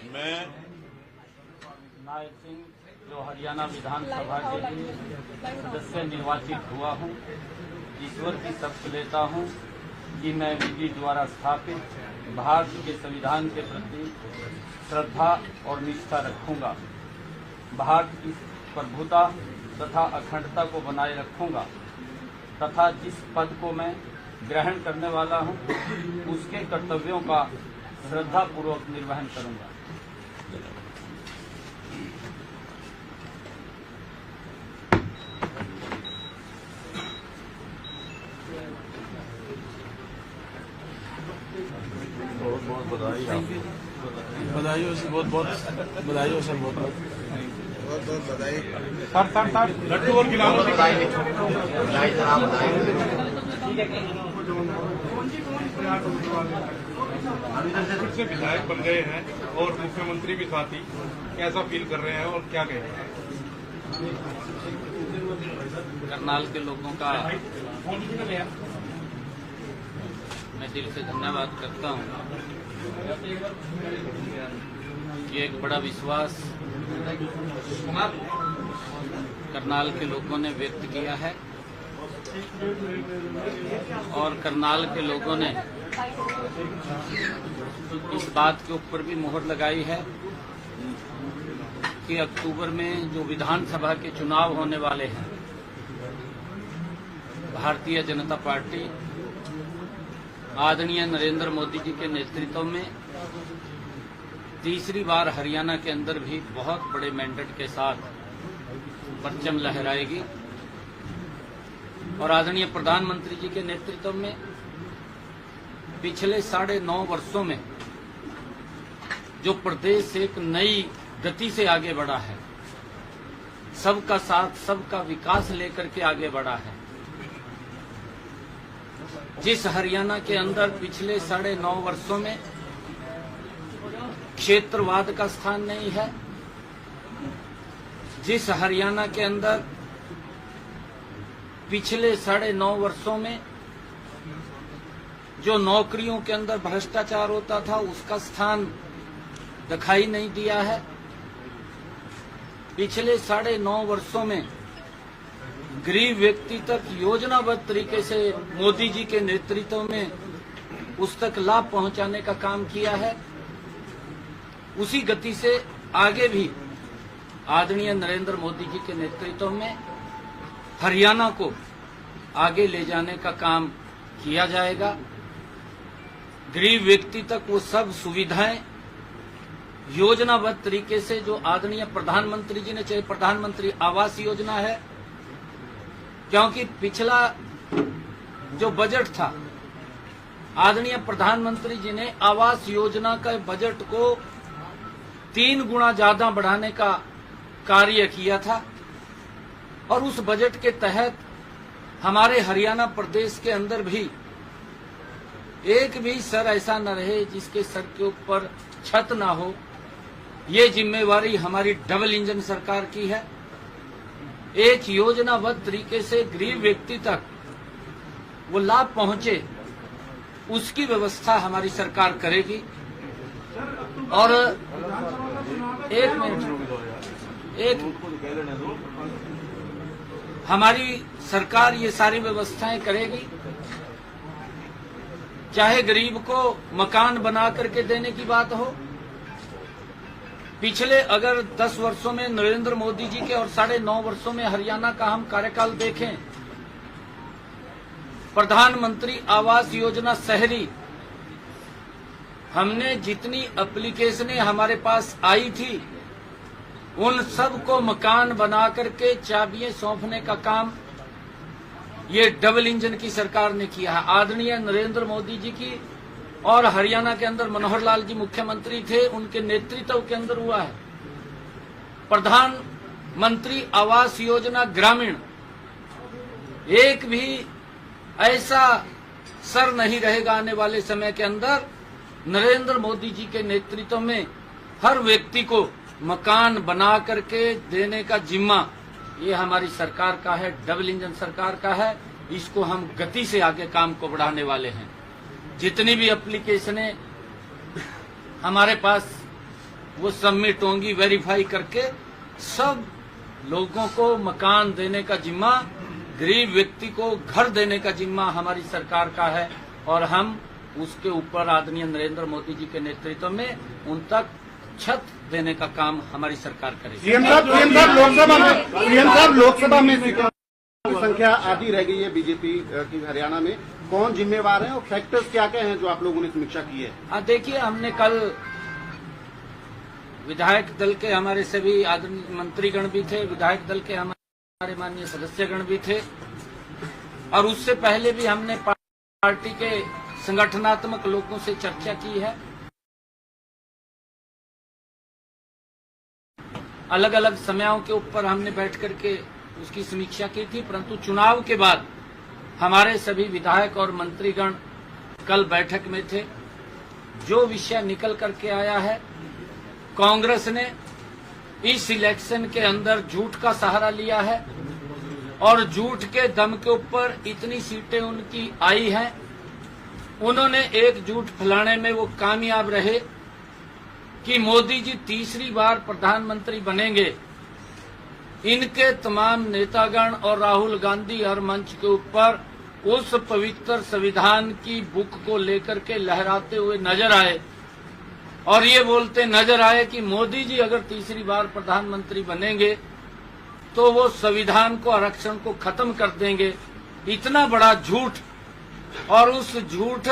मैं नायक सिंह जो हरियाणा विधानसभा के लिए सदस्य निर्वाचित हुआ हूं, ईश्वर की शपथ लेता हूं कि मैं विधि द्वारा स्थापित भारत के संविधान के प्रति श्रद्धा और निष्ठा रखूंगा, भारत की प्रभुता तथा अखंडता को बनाए रखूंगा तथा जिस पद को मैं ग्रहण करने वाला हूं उसके कर्तव्यों का श्रद्धापूर्वक निर्वहन करूंगा। बहुत बहुत बधाई आपको। बधाइयों से बहुत बधाइयों से बहुत बधाई। सर लड्डू और गिलास से विधायक बन गए हैं और मुख्यमंत्री भी साथ ही, कैसा फील कर रहे हैं और क्या कहेंगे? करनाल के लोगों का मैं दिल से धन्यवाद करता हूं। ये एक बड़ा विश्वास करनाल के लोगों ने व्यक्त किया है और करनाल के लोगों ने इस बात के ऊपर भी मोहर लगाई है कि अक्टूबर में जो विधानसभा के चुनाव होने वाले हैं, भारतीय जनता पार्टी आदरणीय नरेंद्र मोदी जी के नेतृत्व में तीसरी बार हरियाणा के अंदर भी बहुत बड़े मैंडेट के साथ परचम लहराएगी और आदरणीय प्रधानमंत्री जी के नेतृत्व में पिछले 9.5 वर्षों में जो प्रदेश एक नई गति से आगे बढ़ा है, सबका साथ सबका विकास लेकर के आगे बढ़ा है, जिस हरियाणा के अंदर पिछले 9.5 वर्षों में क्षेत्रवाद का स्थान नहीं है, जिस हरियाणा के अंदर पिछले 9.5 वर्षों में जो नौकरियों के अंदर भ्रष्टाचार होता था उसका स्थान दिखाई नहीं दिया है, पिछले 9.5 वर्षों में गरीब व्यक्ति तक योजनाबद्ध तरीके से मोदी जी के नेतृत्व में उस तक लाभ पहुंचाने का काम किया है। उसी गति से आगे भी आदरणीय नरेंद्र मोदी जी के नेतृत्व में हरियाणा को आगे ले जाने का काम किया जाएगा। गरीब व्यक्ति तक वो सब सुविधाएं योजनाबद्ध तरीके से जो आदरणीय प्रधानमंत्री जी ने, चाहे प्रधानमंत्री आवास योजना है, क्योंकि पिछला जो बजट था आदरणीय प्रधानमंत्री जी ने आवास योजना का बजट को 3 गुना ज्यादा बढ़ाने का कार्य किया था और उस बजट के तहत हमारे हरियाणा प्रदेश के अंदर भी एक भी सर ऐसा न रहे जिसके सर के ऊपर छत ना हो। ये जिम्मेवारी हमारी डबल इंजन सरकार की है। एक योजनाबद्ध तरीके से गरीब व्यक्ति तक वो लाभ पहुंचे, उसकी व्यवस्था हमारी सरकार करेगी। और एक हमारी सरकार ये सारी व्यवस्थाएं करेगी, चाहे गरीब को मकान बना करके देने की बात हो। पिछले अगर 10 वर्षों में नरेंद्र मोदी जी के और 9.5 वर्षों में हरियाणा का हम कार्यकाल देखें, प्रधानमंत्री आवास योजना शहरी, हमने जितनी एप्लीकेशनें हमारे पास आई थी उन सब को मकान बना करके चाबियां सौंपने का काम ये डबल इंजन की सरकार ने किया है। आदरणीय नरेंद्र मोदी जी की और हरियाणा के अंदर मनोहर लाल जी मुख्यमंत्री थे, उनके नेतृत्व के अंदर हुआ है। प्रधानमंत्री आवास योजना ग्रामीण, एक भी ऐसा सर नहीं रहेगा आने वाले समय के अंदर नरेंद्र मोदी जी के नेतृत्व में हर व्यक्ति को मकान बना करके देने का जिम्मा ये हमारी सरकार का है, डबल इंजन सरकार का है। इसको हम गति से आगे काम को बढ़ाने वाले हैं। जितनी भी एप्लीकेशनें हमारे पास वो सबमिट होंगी वेरीफाई करके। सब लोगों को मकान देने का जिम्मा, गरीब व्यक्ति को घर देने का जिम्मा हमारी सरकार का है और हम उसके ऊपर आदरणीय नरेंद्र मोदी जी के नेतृत्व में उन तक छत देने का काम हमारी सरकार करेगी। सीएम साहब लोकसभा में सीटों की संख्या आधी रह गई है बीजेपी की हरियाणा में, कौन जिम्मेवार है और फैक्टर्स क्या क्या हैं जो आप लोगों ने समीक्षा की है? देखिए, हमने कल विधायक दल के हमारे सभी आदरणीय मंत्रीगण भी थे, विधायक दल के हमारे माननीय सदस्यगण भी थे और उससे पहले भी हमने पार्टी के संगठनात्मक लोगों से चर्चा की है। अलग अलग समयों के ऊपर हमने बैठ करके उसकी समीक्षा की थी, परंतु चुनाव के बाद हमारे सभी विधायक और मंत्रीगण कल बैठक में थे। जो विषय निकल करके आया है, कांग्रेस ने इस इलेक्शन के अंदर झूठ का सहारा लिया है और झूठ के दम के ऊपर इतनी सीटें उनकी आई हैं। उन्होंने एक झूठ फैलाने में वो कामयाब रहे कि मोदी जी तीसरी बार प्रधानमंत्री बनेंगे। इनके तमाम नेतागण और राहुल गांधी हर मंच के ऊपर उस पवित्र संविधान की बुक को लेकर के लहराते हुए नजर आए और ये बोलते नजर आए कि मोदी जी अगर तीसरी बार प्रधानमंत्री बनेंगे तो वो संविधान को, आरक्षण को खत्म कर देंगे। इतना बड़ा झूठ, और उस झूठ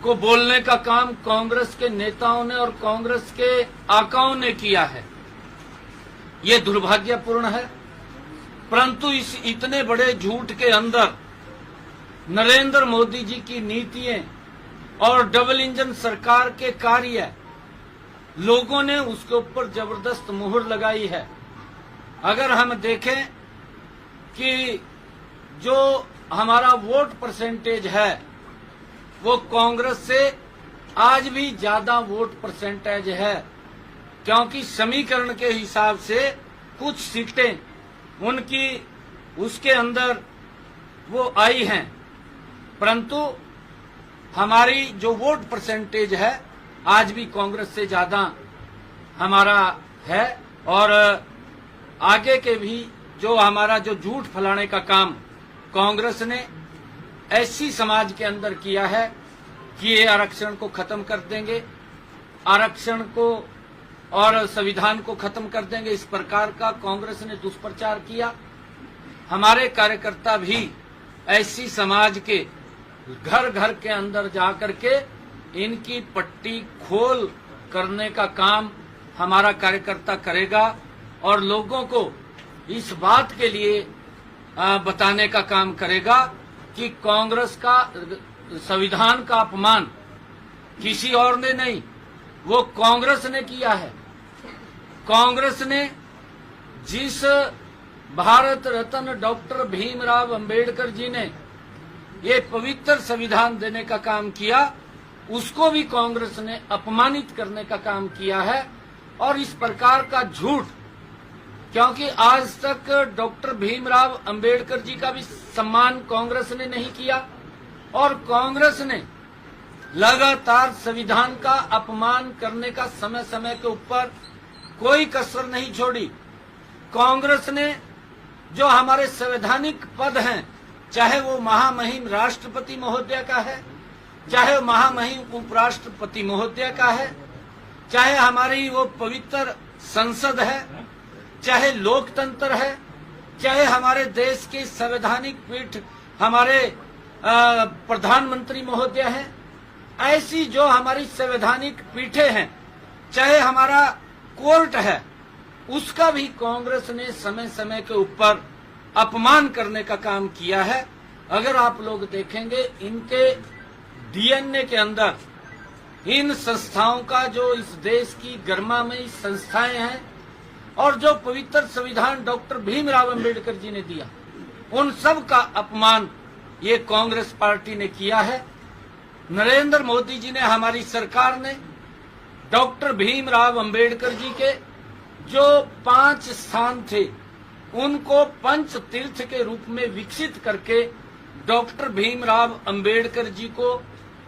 को बोलने का काम कांग्रेस के नेताओं ने और कांग्रेस के आकाओं ने किया है। ये दुर्भाग्यपूर्ण है, परंतु इस इतने बड़े झूठ के अंदर नरेंद्र मोदी जी की नीतियां और डबल इंजन सरकार के कार्य, लोगों ने उसके ऊपर जबरदस्त मुहर लगाई है। अगर हम देखें कि जो हमारा वोट परसेंटेज है वो कांग्रेस से आज भी ज्यादा वोट परसेंटेज है, क्योंकि समीकरण के हिसाब से कुछ सीटें उनकी उसके अंदर वो आई हैं, परंतु हमारी जो वोट परसेंटेज है आज भी कांग्रेस से ज्यादा हमारा है। और आगे के भी जो हमारा जो झूठ फैलाने का काम कांग्रेस ने ऐसी समाज के अंदर किया है कि ये आरक्षण को खत्म कर देंगे, आरक्षण को और संविधान को खत्म कर देंगे, इस प्रकार का कांग्रेस ने दुष्प्रचार किया। हमारे कार्यकर्ता भी ऐसी समाज के घर घर के अंदर जाकर के इनकी पट्टी खोल करने का काम हमारा कार्यकर्ता करेगा और लोगों को इस बात के लिए बताने का काम करेगा कि कांग्रेस का संविधान का अपमान किसी और ने नहीं, वो कांग्रेस ने किया है। कांग्रेस ने जिस भारत रत्न डॉक्टर भीमराव अंबेडकर जी ने ये पवित्र संविधान देने का काम किया, उसको भी कांग्रेस ने अपमानित करने का काम किया है। और इस प्रकार का झूठ, क्योंकि आज तक डॉक्टर भीमराव अंबेडकर जी का भी सम्मान कांग्रेस ने नहीं किया और कांग्रेस ने लगातार संविधान का अपमान करने का समय समय के ऊपर कोई कसर नहीं छोड़ी। कांग्रेस ने जो हमारे संवैधानिक पद हैं, चाहे वो महामहिम राष्ट्रपति महोदय का है, चाहे वो महामहिम उपराष्ट्रपति महोदय का है, चाहे हमारी वो पवित्र संसद है, चाहे लोकतंत्र है, चाहे हमारे देश की संवैधानिक पीठ हमारे प्रधानमंत्री महोदय हैं, ऐसी जो हमारी संवैधानिक पीठें हैं, चाहे हमारा कोर्ट है, उसका भी कांग्रेस ने समय समय के ऊपर अपमान करने का काम किया है। अगर आप लोग देखेंगे इनके डीएनए के अंदर इन संस्थाओं का, जो इस देश की गरिमामयी संस्थाएं हैं और जो पवित्र संविधान डॉक्टर भीमराव अंबेडकर जी ने दिया, उन सब का अपमान ये कांग्रेस पार्टी ने किया है। नरेंद्र मोदी जी ने, हमारी सरकार ने डॉक्टर भीमराव अंबेडकर जी के जो 5 स्थान थे उनको पंच तीर्थ के रूप में विकसित करके डॉक्टर भीमराव अंबेडकर जी को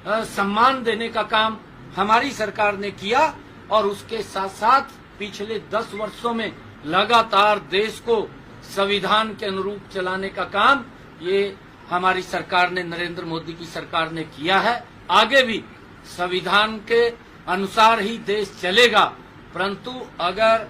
सम्मान देने का काम हमारी सरकार ने किया और उसके साथ साथ पिछले 10 वर्षों में लगातार देश को संविधान के अनुरूप चलाने का काम ये हमारी सरकार ने, नरेंद्र मोदी की सरकार ने किया है। आगे भी संविधान के अनुसार ही देश चलेगा, परंतु अगर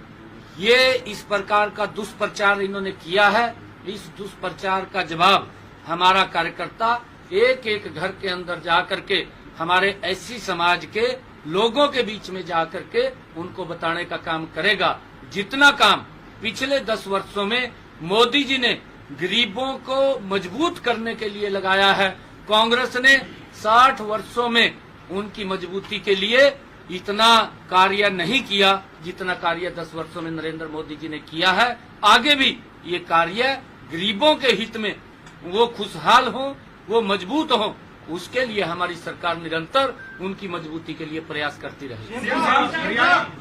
ये इस प्रकार का दुष्प्रचार इन्होंने किया है, इस दुष्प्रचार का जवाब हमारा कार्यकर्ता एक एक घर के अंदर जाकर के हमारे एससी समाज के लोगों के बीच में जाकर के उनको बताने का काम करेगा। जितना काम पिछले 10 वर्षों में मोदी जी ने गरीबों को मजबूत करने के लिए लगाया है, कांग्रेस ने 60 वर्षों में उनकी मजबूती के लिए इतना कार्य नहीं किया जितना कार्य 10 वर्षों में नरेंद्र मोदी जी ने किया है। आगे भी ये कार्य गरीबों के हित में, वो खुशहाल हो, वो मजबूत हो, उसके लिए हमारी सरकार निरंतर उनकी मजबूती के लिए प्रयास करती रहेगी।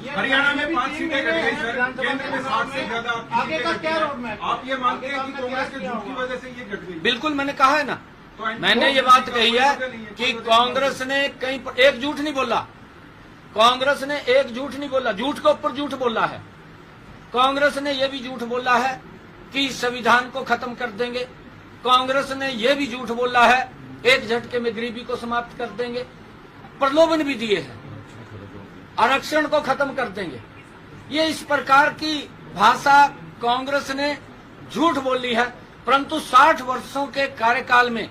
हरियाणा में 5 सीटें कट गई सर, केंद्र में 60 से ज्यादा आगे का क्या रोडमैप? आप ये मानते हैं कि कांग्रेस के झूठ की वजह से ये घट गई? बिल्कुल, मैंने कहा है ना, मैंने ये बात कही है कि कांग्रेस ने कहीं पर एक झूठ नहीं बोला, कांग्रेस ने एक झूठ नहीं बोला, झूठ के ऊपर झूठ बोला है। कांग्रेस ने यह भी झूठ बोला है कि संविधान को खत्म कर देंगे, कांग्रेस ने यह भी झूठ बोला है एक झटके में गरीबी को समाप्त कर देंगे, प्रलोभन भी दिए हैं, आरक्षण को खत्म कर देंगे। ये इस प्रकार की भाषा कांग्रेस ने झूठ बोली है, परंतु 60 वर्षों के कार्यकाल में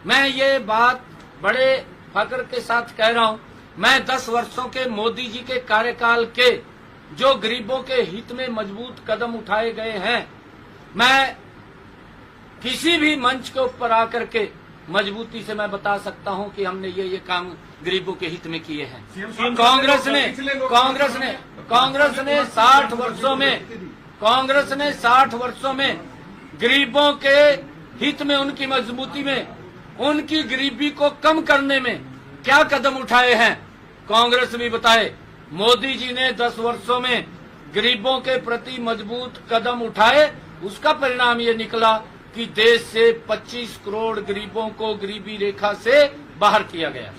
मैं ये बात बड़े फख्र के साथ कह रहा हूं, मैं 10 वर्षों के मोदी जी के कार्यकाल के जो गरीबों के हित में मजबूत कदम उठाए गए हैं, मैं किसी भी मंच के ऊपर आकर के मजबूती से मैं बता सकता हूं कि हमने ये काम गरीबों के हित में किए हैं। कांग्रेस ने 60 वर्षों में गरीबों के हित में, उनकी मजबूती में, उनकी गरीबी को कम करने में क्या कदम उठाए हैं, कांग्रेस भी बताए। मोदी जी ने 10 वर्षों में गरीबों के प्रति मजबूत कदम उठाए, उसका परिणाम ये निकला कि देश से 25 करोड़ गरीबों को गरीबी रेखा से बाहर किया गया।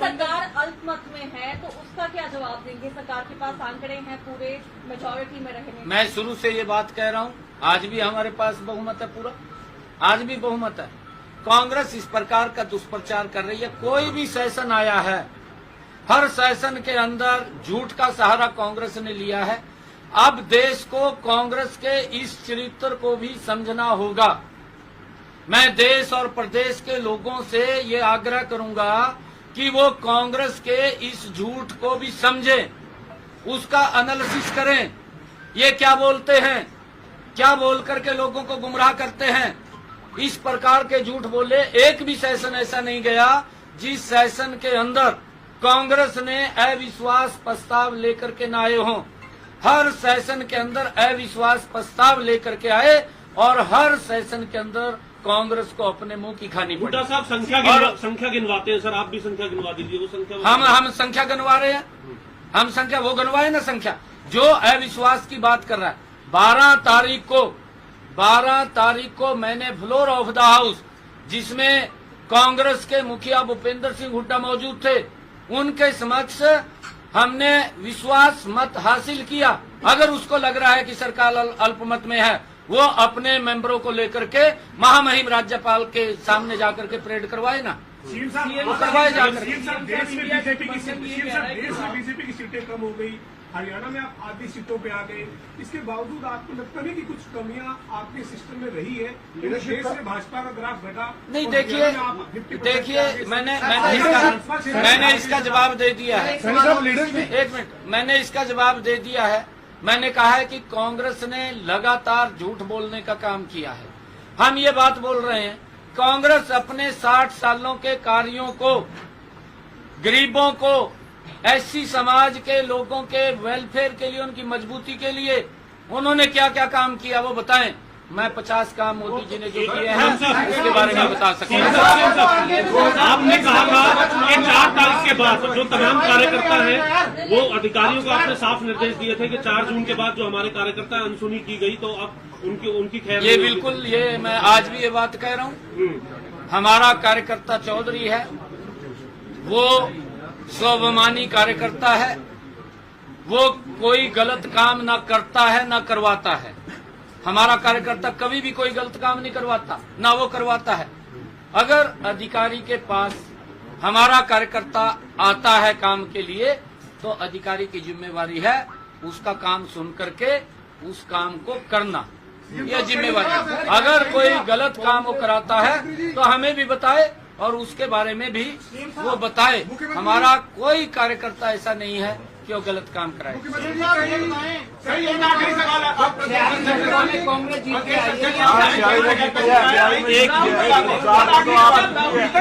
सरकार अल्पमत में है तो उसका क्या जवाब देंगे? सरकार के पास आंकड़े हैं पूरे मेजॉरिटी में रहने। मैं शुरू से ये बात कह रहा हूँ, आज भी हमारे पास बहुमत है, पूरा आज भी बहुमत है। कांग्रेस इस प्रकार का दुष्प्रचार कर रही है। कोई भी सेशन आया है, हर सेशन के अंदर झूठ का सहारा कांग्रेस ने लिया है। अब देश को कांग्रेस के इस चरित्र को भी समझना होगा। मैं देश और प्रदेश के लोगों से ये आग्रह करूंगा कि वो कांग्रेस के इस झूठ को भी समझें, उसका एनालिसिस करें। ये क्या बोलते हैं, क्या बोल करके लोगों को गुमराह करते हैं। इस प्रकार के झूठ बोले। एक भी सेशन ऐसा नहीं गया जिस सेशन के अंदर कांग्रेस ने अविश्वास प्रस्ताव लेकर के न आए हों। हर सेशन के अंदर अविश्वास प्रस्ताव लेकर के आए और हर सेशन के अंदर कांग्रेस को अपने मुंह की खानी पड़ी। हुड्डा साहब संख्या गिनवाते हैं सर, आप भी संख्या गिनवा दीजिए। वो संख्या हम संख्या गिनवा रहे हैं, हम संख्या वो गिनवाए ना। संख्या जो अविश्वास की बात कर रहा है, 12 तारीख को मैंने फ्लोर ऑफ द हाउस, जिसमें कांग्रेस के मुखिया भूपेंद्र सिंह हुड्डा मौजूद थे, उनके समक्ष हमने विश्वास मत हासिल किया। अगर उसको लग रहा है कि सरकार अल्पमत में है, वो अपने मेंबरों को लेकर के महामहिम राज्यपाल के सामने जाकर के परेड करवाए ना, वो करवाए जाकर। देश में बीजेपी की सीटें कम हो गई, हरियाणा में आप आधी सीटों पे आ गए, इसके बावजूद आपको लगता नहीं कि कुछ कमियां आपके सिस्टम में रही है? देश में भाजपा का ग्राफ घटा नहीं। देखिए मैंने इसका जवाब दे दिया है। एक मिनट, मैंने इसका जवाब दे दिया है। मैंने कहा है कि कांग्रेस ने लगातार झूठ बोलने का काम किया है। हम ये बात बोल रहे हैं, कांग्रेस अपने 60 सालों के कार्यों को, गरीबों को, एससी समाज के लोगों के वेलफेयर के लिए, उनकी मजबूती के लिए उन्होंने क्या क्या काम किया वो बताएं। मैं 50 काम मोदी जी ने जो किए हैं उसके बारे में बता सकता हूँ। आपने कहा था कि 4 तारीख के बाद जो तमाम कार्यकर्ता हैं, वो अधिकारियों को आपने साफ निर्देश दिए थे कि 4 जून के बाद जो हमारे कार्यकर्ता अनसुनी की गई तो अब उनकी खैर। ये बिल्कुल, ये मैं आज भी ये बात कह रहा हूँ। हमारा कार्यकर्ता चौधरी है, वो स्वाभिमानी कार्यकर्ता है, वो कोई गलत काम ना करता है ना करवाता है। हमारा कार्यकर्ता कभी भी कोई गलत काम नहीं करवाता, ना वो करवाता है। अगर अधिकारी के पास हमारा कार्यकर्ता आता है काम के लिए, तो अधिकारी की जिम्मेवारी है उसका काम सुन करके उस काम को करना, यह जिम्मेवारी है। अगर कोई गलत काम वो कराता है तो हमें भी बताए और उसके बारे में भी वो बताए। हमारा कोई कार्यकर्ता ऐसा नहीं है कि वो गलत काम कराए। कांग्रेस जीत के आई है।